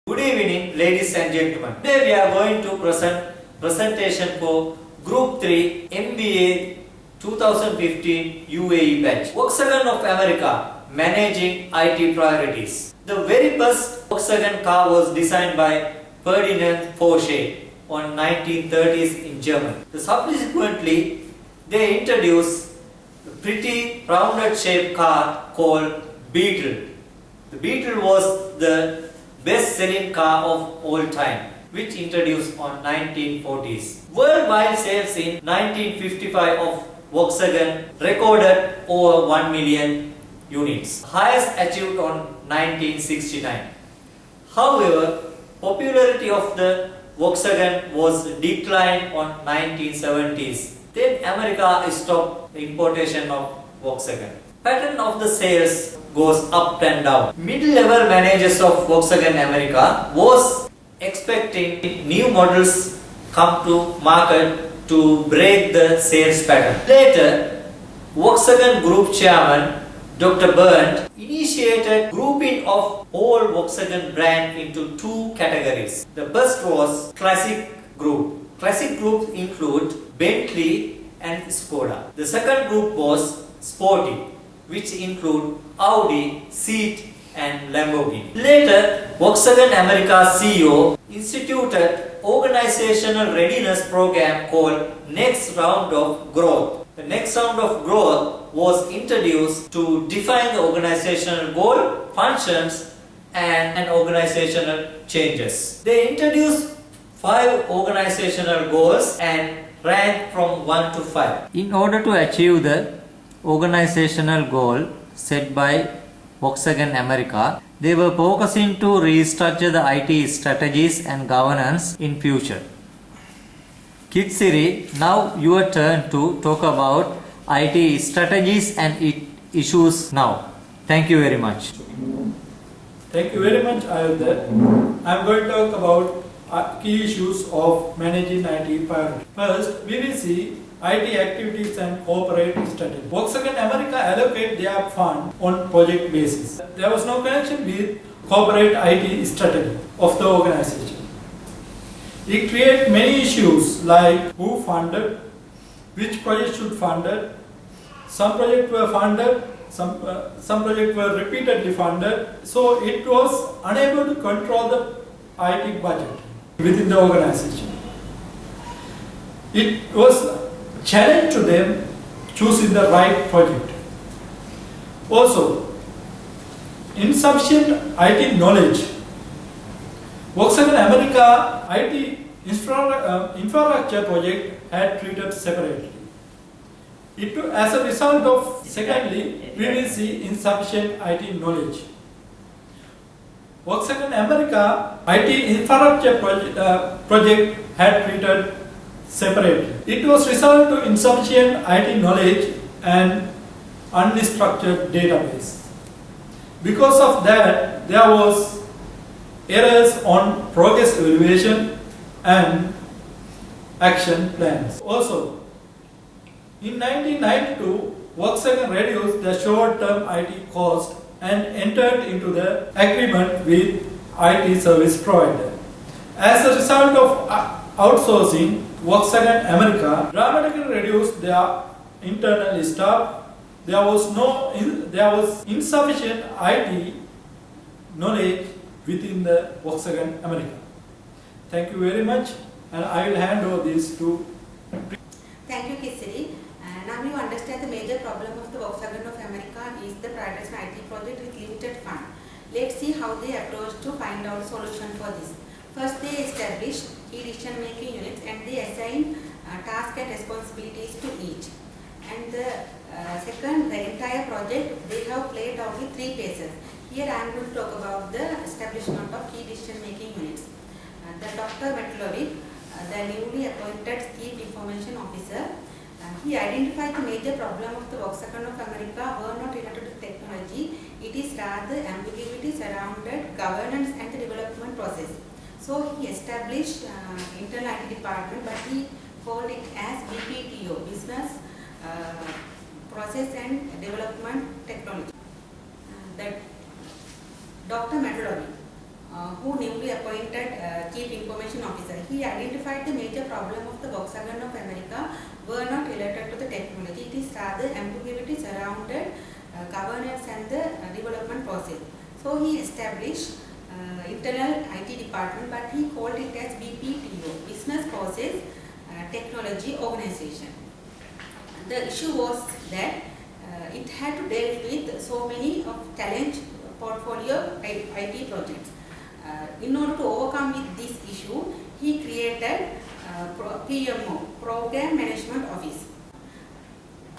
Good evening, ladies and gentlemen. Today we are going to presentation for Group 3 MBA 2015 UAE batch. Volkswagen of America managing IT priorities. The very first Volkswagen car was designed by Ferdinand Porsche on 1930s in Germany. Subsequently, they introduced a pretty rounded shaped car called Beetle. The Beetle was the best-selling car of all time, which introduced on 1940s. Worldwide sales in 1955 of Volkswagen recorded over 1 million units, highest achieved on 1969. However, popularity of the Volkswagen was declined on 1970s. Then America stopped the importation of Volkswagen. Pattern of the sales goes up and down. Mid-level managers of Volkswagen America was expecting new models come to market to break the sales pattern. Later, Volkswagen Group Chairman Dr. Berndt initiated grouping of all Volkswagen brand into two categories. The first was Classic Group. Classic groups include Bentley and Skoda. The second group was Sporty, which include Audi, Seat and Lamborghini. Later, Volkswagen America CEO instituted organizational readiness program called Next Round of Growth. The next round of growth was introduced to define the organizational goal, functions and organizational changes. They introduced 5 organizational goals and ranked from 1 to 5. In order to achieve the organizational goal set by Volkswagen America, they were focusing to restructure the IT strategies and governance in future. Kid Siri, now your turn to talk about IT strategies and issues now. Thank you very much. Thank you very much, Ayodhya. I am going to talk about key issues of managing IT priorities. First, we will see IT activities and corporate strategy. Volkswagen America allocate their fund on project basis. There was no connection with corporate IT strategy of the organization. It created many issues like who funded, which project should funded. Some projects were funded, some projects were repeatedly funded. So it was unable to control the IT budget within the organization. It was challenge to them choosing the right project. Also, insufficient IT knowledge. Volkswagen America IT infrastructure project had treated separately. As a result of, secondly, we will see insufficient IT knowledge. Volkswagen America IT infrastructure project had treated separately. It was result to insufficient IT knowledge and unstructured database. Because of that, there was errors on progress evaluation and action plans. Also, in 1992, Volkswagen reduced the short-term IT cost and entered into the agreement with IT service provider. As a result of outsourcing, Volkswagen America dramatically reduced their internal staff. There was insufficient IT knowledge within the Volkswagen America. Thank you very much, and I will hand over this to. Thank you, Kisiri. Now you understand the major problem of the Volkswagen of America is the prioritized IT project with limited fund. Let's see how they approach to find out solution for this. First, they establish key decision-making units and they assign tasks and responsibilities to each. And the second, the entire project, they have played out with 3 phases. Here I am going to talk about the establishment of key decision-making units. The Dr. Metlovic, the newly appointed Chief Information Officer, he identified the major problem of the Volkswagen of America were not related to technology. It is rather ambiguity surrounded governance and the development process. So he established internal IT department, but he called it as BPTO, Business Process and Development Technology. That Dr. Metalovic who newly appointed Chief Information Officer. He identified the major problem of the Volkswagen of America were not related to the technology. It is rather ambiguity surrounded governance and the development process. So he established internal IT department, but he called it as BPTO, Business Process Technology Organization. The issue was that it had to deal with so many of challenge portfolio IT projects. In order to overcome with this issue, he created PMO, Program Management Office.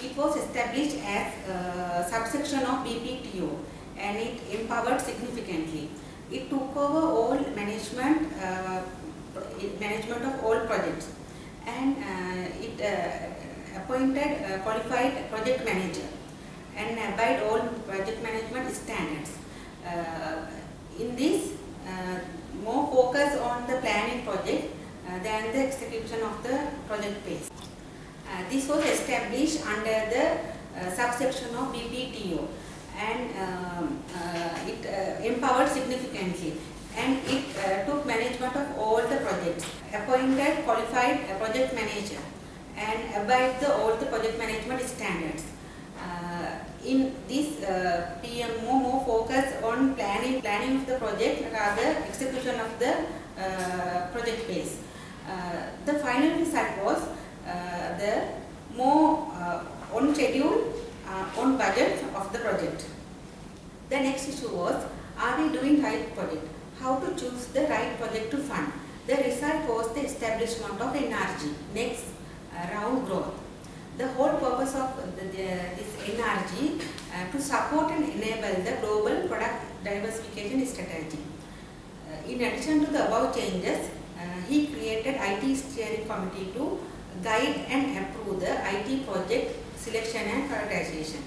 It was established as a subsection of BPTO and it empowered significantly. It took over all management of all projects, and it appointed a qualified project manager and abide all project management standards. In this, more focus on the planning project than the execution of the project phase. This was established under the subsection of BPTO, and it empowered significantly, and it took management of all the projects, appointed qualified project manager and abide all the project management standards. In this PMO, more focus on planning of the project rather execution of the project phase. The final result was the more on schedule, on budget of the project. The next issue was, are we doing right project? How to choose the right project to fund? The result was the establishment of NRG, next round growth. The whole purpose of this NRG to support and enable the global product diversification strategy. In addition to the above changes, he created IT steering committee to guide and approve the IT project selection and prioritization.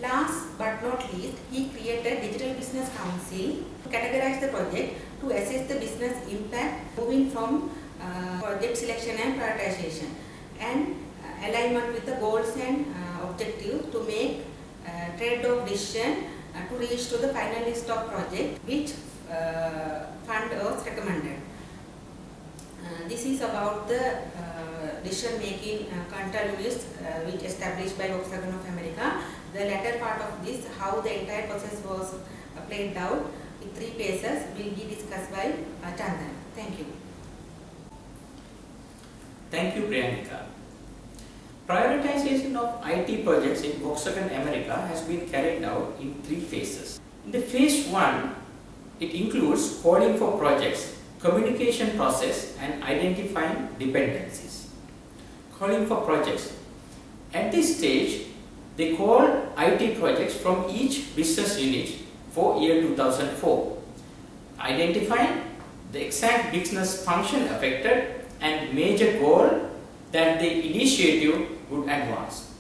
Last but not least, he created Digital Business Council to categorize the project to assess the business impact moving from project selection and prioritization, and alignment with the goals and objectives to make trade-off decision to reach to the final list of project which fund was recommended. This is about the decision making control list which established by Volkswagen of America. The latter part of this, how the entire process was played out in 3 phases, will be discussed by Chandan. Thank you. Thank you, Priyanka. Prioritization of IT projects in Volkswagen America has been carried out in 3 phases. In the phase 1, it includes calling for projects, communication process, and identifying dependencies. Calling for projects. At this stage, they call IT projects from each business unit for year 2004, identifying the exact business function affected and major goal that the initiative would advance.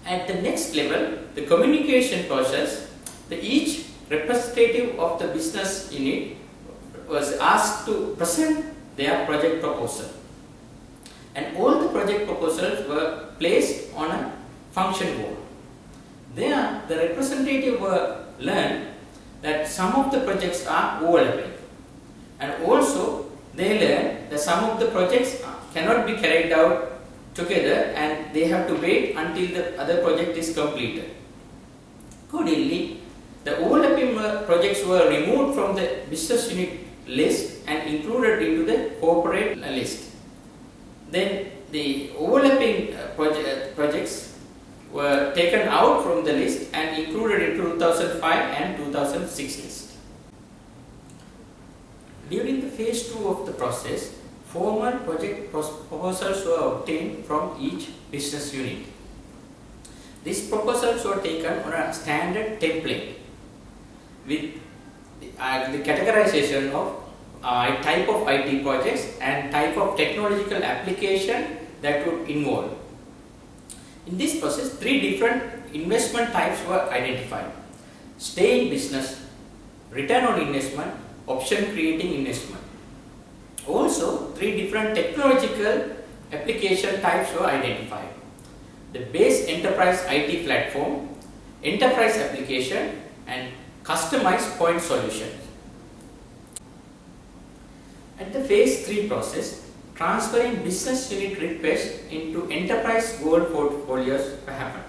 At the next level, the communication process, each representative of the business unit was asked to present their project proposal, and all the project proposals were placed on a function board. There, the representative were learned that some of the projects are overlapping, and also they learned that some of the projects cannot be carried out together and they have to wait until the other project is completed. Accordingly, the overlapping projects were removed from the business unit list and included into the corporate list. Then the overlapping projects were taken out from the list and included into 2005 and 2006 list. During the phase 2 of the process, formal project proposals were obtained from each business unit. These proposals were taken on a standard template with the categorization of type of IT projects and type of technological application that would involve. In this process, 3 different investment types were identified: stay in business, return on investment, option creating investment. Also, 3 different technological application types were identified: the base enterprise IT platform, enterprise application, and customized point solutions. At the phase 3 process, transferring business unit requests into enterprise goal portfolios happen.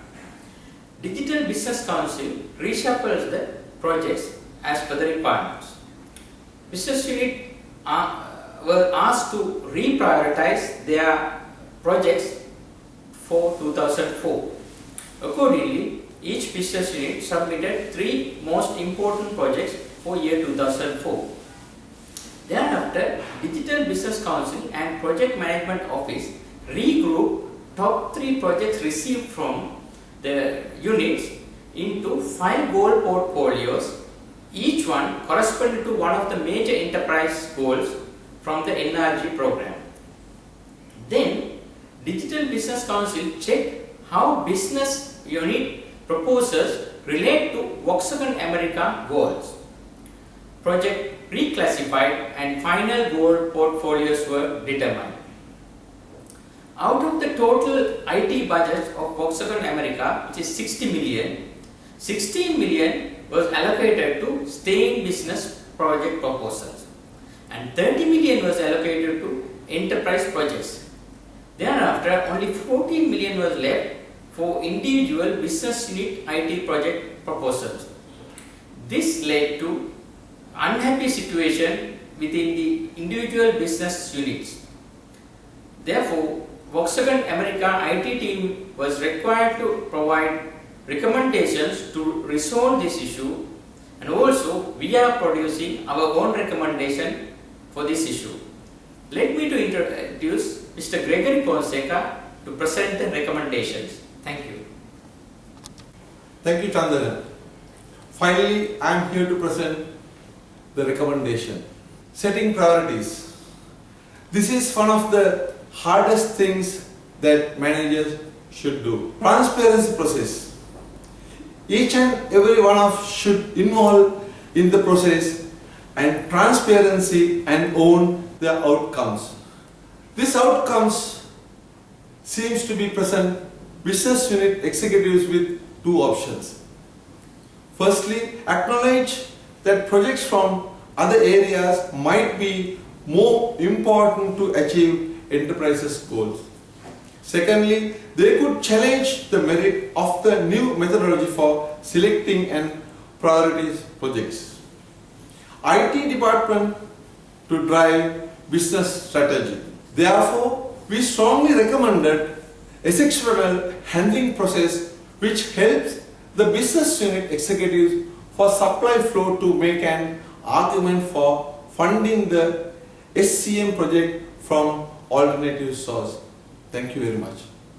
Digital Business Council reshuffles the projects as per the requirements. Business unit were asked to reprioritize their projects for 2004. Accordingly, each business unit submitted 3 most important projects for year 2004. Thereafter, Digital Business Council and Project Management Office regrouped top 3 projects received from the units into 5 goal portfolios, each one corresponding to one of the major enterprise goals from the NRG program. Then, Digital Business Council checked how business unit proposals relate to Volkswagen America goals. Project reclassified and final goal portfolios were determined. Out of the total IT budget of Volkswagen America, which is 60 million, 16 million was allocated to stay in business project proposals and 30 million was allocated to enterprise projects. Thereafter, only 14 million was left for individual business unit IT project proposals. This led to unhappy situation within the individual business units. Therefore, Volkswagen America IT team was required to provide recommendations to resolve this issue, and also we are producing our own recommendation for this issue. Let me to introduce Mr. Gregory Fonseca to present the recommendations. Thank you. Thank you, Chandana. Finally, I am here to present the recommendation. Setting priorities. This is one of the hardest things that managers should do. Transparency process. Each and every one of should involve in the process and transparency and own the outcomes. These outcomes seems to be present business unit executives with 2 options. Firstly, acknowledge that projects from other areas might be more important to achieve enterprises goals. Secondly, they could challenge the merit of the new methodology for selecting and priorities projects. IT department to drive business strategy. Therefore, we strongly recommended exceptional handling process which helps the business unit executives for supply flow to make an argument for funding the SCM project from alternative source. Thank you very much.